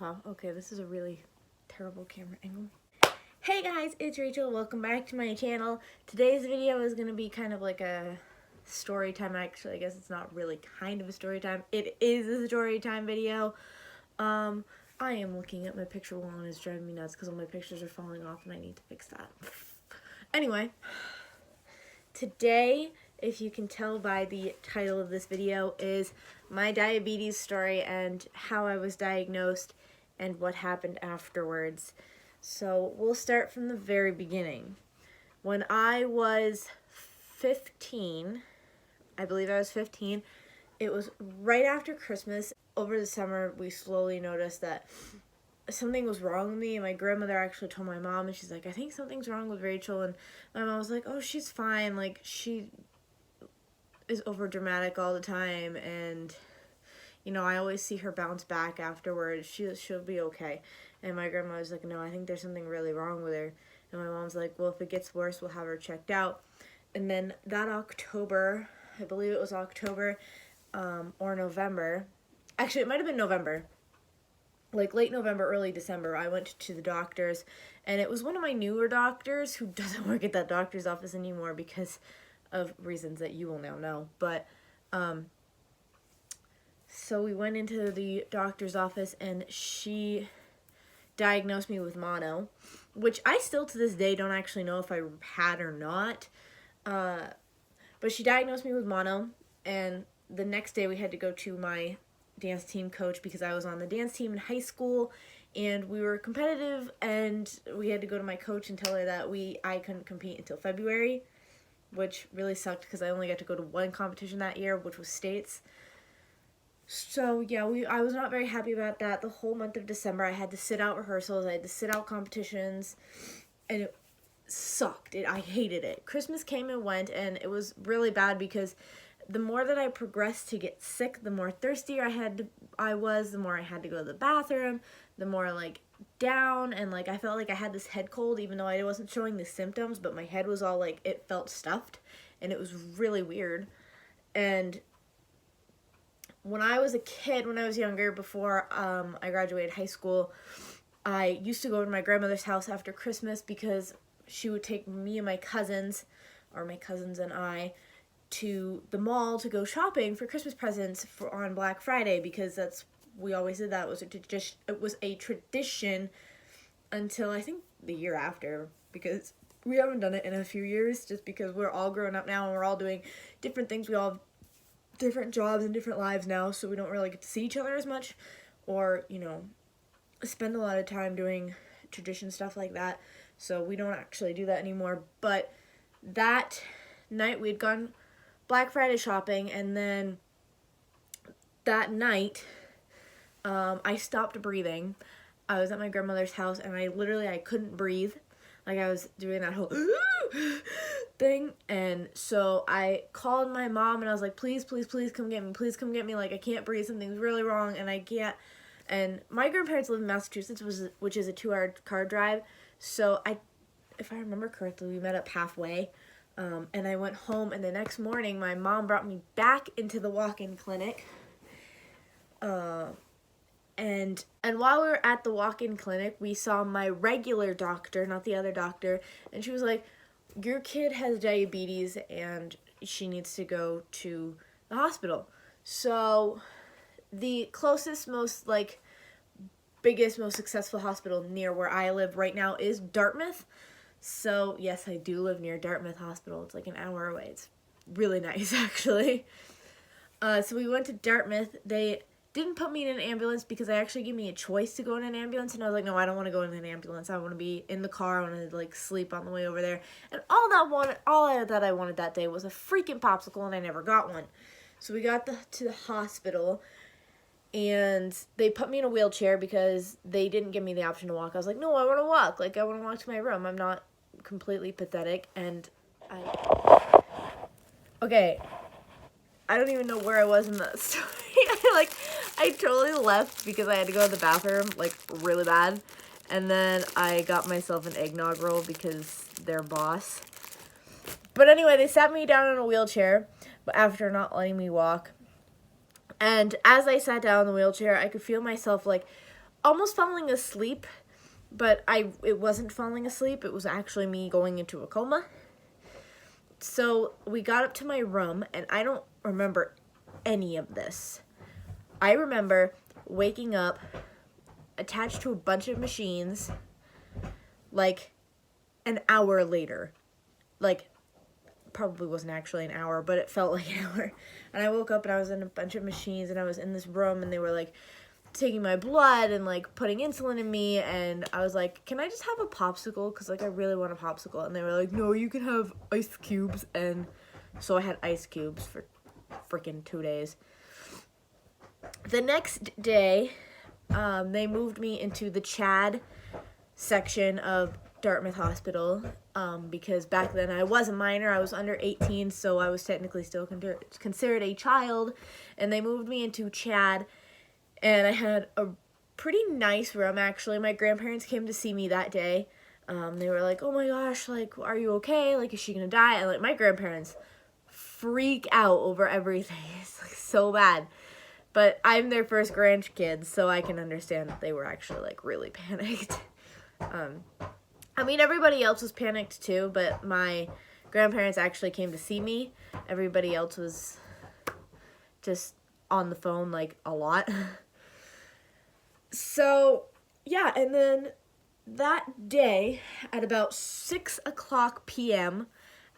Wow, okay, this is a really terrible camera angle. Hey guys, it's Rachel. Welcome back to my channel. Today's video is going to be kind of like a story time. Actually, I guess it's not really kind of a story time. It is a story time video. I am looking at my picture wall and it's driving me nuts because all my pictures are falling off and I need to fix that. Anyway, today, if you can tell by the title of this video, is my diabetes story and how I was diagnosed and what happened afterwards. So we'll start from the very beginning. When I was 15, I believe I was 15, it was right after Christmas. Over the summer, we slowly noticed that something was wrong with me, and my grandmother actually told my mom, and she's like, I think something's wrong with Rachel, and my mom was like, oh, she's fine, like, she is over dramatic all the time, and you know, I always see her bounce back afterwards. She'll be okay. And my grandma was like, no, I think there's something really wrong with her. And my mom's like, well, if it gets worse, we'll have her checked out. And then that October, I believe it was October or November. Actually, it might have been November. Like late November, early December, I went to the doctor's. And it was one of my newer doctors who doesn't work at that doctor's office anymore because of reasons that you will now know. But, so we went into the doctor's office and she diagnosed me with mono, which I still to this day don't actually know if I had or not. But she diagnosed me with mono, and the next day we had to go to my dance team coach because I was on the dance team in high school and we were competitive, and we had to go to my coach and tell her that I couldn't compete until February, which really sucked because I only got to go to one competition that year, which was states. So yeah, I was not very happy about that. The whole month of December, I had to sit out rehearsals, I had to sit out competitions, and it sucked. I hated it. Christmas came and went, and it was really bad because the more that I progressed to get sick, the more thirstier I was, the more I had to go to the bathroom, the more like down, and like I felt like I had this head cold even though I wasn't showing the symptoms, but my head was all like, it felt stuffed, and it was really weird. And when I was a kid, when I was younger, before I graduated high school, I used to go to my grandmother's house after Christmas because she would take me and my cousins, or my cousins and I, to the mall to go shopping for Christmas presents on Black Friday, because we always did that. It was a tradition until I think the year after, because we haven't done it in a few years just because we're all grown up now and we're all doing different things. We all have different jobs and different lives now, so we don't really get to see each other as much or, you know, spend a lot of time doing tradition stuff like that. So we don't actually do that anymore. But that night we'd gone Black Friday shopping, and then that night I stopped breathing. I was at my grandmother's house and I couldn't breathe. Like I was doing that whole thing, and so I called my mom and I was like, please, please, please come get me. Please come get me. Like I can't breathe. Something's really wrong and I can't. And my grandparents live in Massachusetts, which is a 2-hour car drive. So if I remember correctly, we met up halfway. And I went home, and the next morning my mom brought me back into the walk-in clinic. And while we were at the walk-in clinic, we saw my regular doctor, not the other doctor, and she was like, your kid has diabetes and she needs to go to the hospital. So the closest, biggest, most successful hospital near where I live right now is Dartmouth. So yes, I do live near Dartmouth Hospital. It's like an hour away. It's really nice, actually. So we went to Dartmouth. They didn't put me in an ambulance because they actually gave me a choice to go in an ambulance, and I was like, no, I don't want to go in an ambulance. I want to be in the car. I want to like sleep on the way over there. And all that I wanted that day was a freaking popsicle, and I never got one. So we got to the hospital, and they put me in a wheelchair because they didn't give me the option to walk. I was like, no, I want to walk. Like I want to walk to my room. I'm not completely pathetic. And okay, I don't even know where I was in that story. I totally left because I had to go to the bathroom, like, really bad. And then I got myself an eggnog roll because they're boss. But anyway, they sat me down in a wheelchair after not letting me walk. And as I sat down in the wheelchair, I could feel myself, like, almost falling asleep, but it wasn't falling asleep. It was actually me going into a coma. So we got up to my room, and I don't remember any of this. I remember waking up attached to a bunch of machines like an hour later. Like, probably wasn't actually an hour, but it felt like an hour. And I woke up and I was in a bunch of machines, and I was in this room, and they were like taking my blood and like putting insulin in me, and I was like, can I just have a popsicle? Because like I really want a popsicle. And they were like, no, you can have ice cubes. And so I had ice cubes for freaking 2 days. The next day, they moved me into the Chad section of Dartmouth Hospital, because back then I was a minor. I was under 18, so I was technically still considered a child, and they moved me into Chad, and I had a pretty nice room, actually. My grandparents came to see me that day. They were like, oh my gosh, like, are you okay? Like, is she gonna die? And like, my grandparents freak out over everything. It's like so bad. But I'm their first grandkid, so I can understand that they were actually like really panicked. I mean, everybody else was panicked too, but my grandparents actually came to see me. Everybody else was just on the phone like a lot. So, yeah, and then that day at about 6 o'clock p.m.,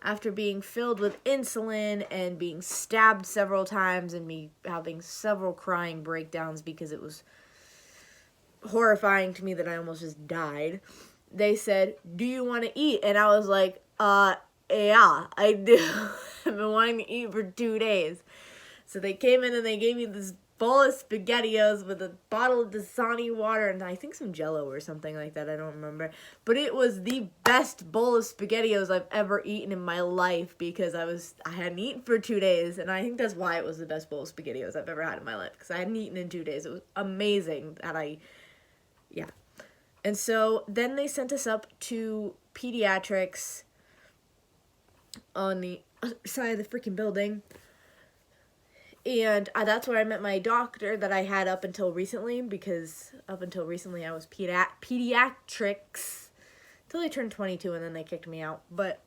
after being filled with insulin and being stabbed several times and me having several crying breakdowns because it was horrifying to me that I almost just died, they said, do you want to eat? And I was like, yeah, I do. I've been wanting to eat for 2 days. So they came in and they gave me this bowl of SpaghettiOs with a bottle of Dasani water and I think some Jello or something like that. I don't remember. But it was the best bowl of SpaghettiOs I've ever eaten in my life because I hadn't eaten for 2 days, and I think that's why it was the best bowl of SpaghettiOs I've ever had in my life, because I hadn't eaten in 2 days. It was amazing that yeah. And so then they sent us up to pediatrics on the other side of the freaking building. And that's where I met my doctor that I had up until recently, because up until recently I was pediatrics until I turned 22, and then they kicked me out. But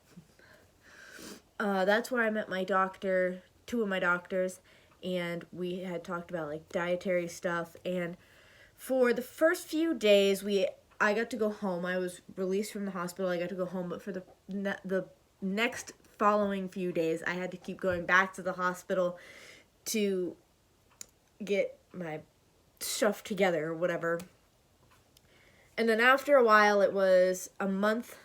that's where I met my doctor, 2 of my doctors, and we had talked about like dietary stuff. And for the first few days, I got to go home. I was released from the hospital. I got to go home, but for the next following few days, I had to keep going back to the hospital to get my stuff together or whatever. And then after a while, it was a month.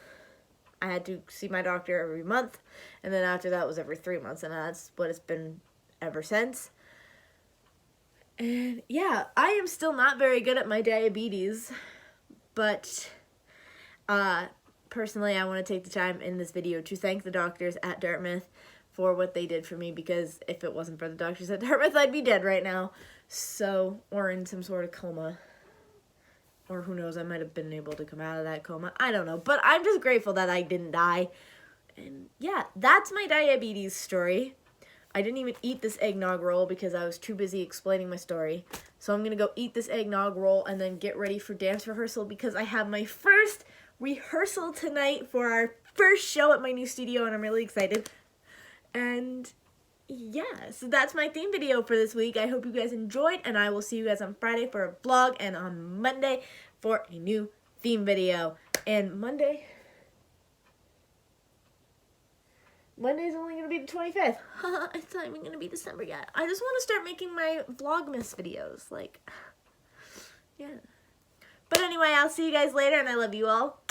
I had to see my doctor every month. And then after that was every 3 months. And that's what it's been ever since. And yeah, I am still not very good at my diabetes. But personally, I want to take the time in this video to thank the doctors at Dartmouth for what they did for me, because if it wasn't for the doctors at Dartmouth, I'd be dead right now. So, or in some sort of coma. Or who knows, I might have been able to come out of that coma. I don't know. But I'm just grateful that I didn't die. And yeah, that's my diabetes story. I didn't even eat this eggnog roll because I was too busy explaining my story. So I'm going to go eat this eggnog roll and then get ready for dance rehearsal, because I have my first rehearsal tonight for our first show at my new studio, and I'm really excited. And yeah, so that's my theme video for this week. I hope you guys enjoyed, and I will see you guys on Friday for a vlog and on Monday for a new theme video. And Monday's only going to be the 25th. It's not even going to be December yet. I just want to start making my Vlogmas videos. Like, yeah. But anyway, I'll see you guys later, and I love you all.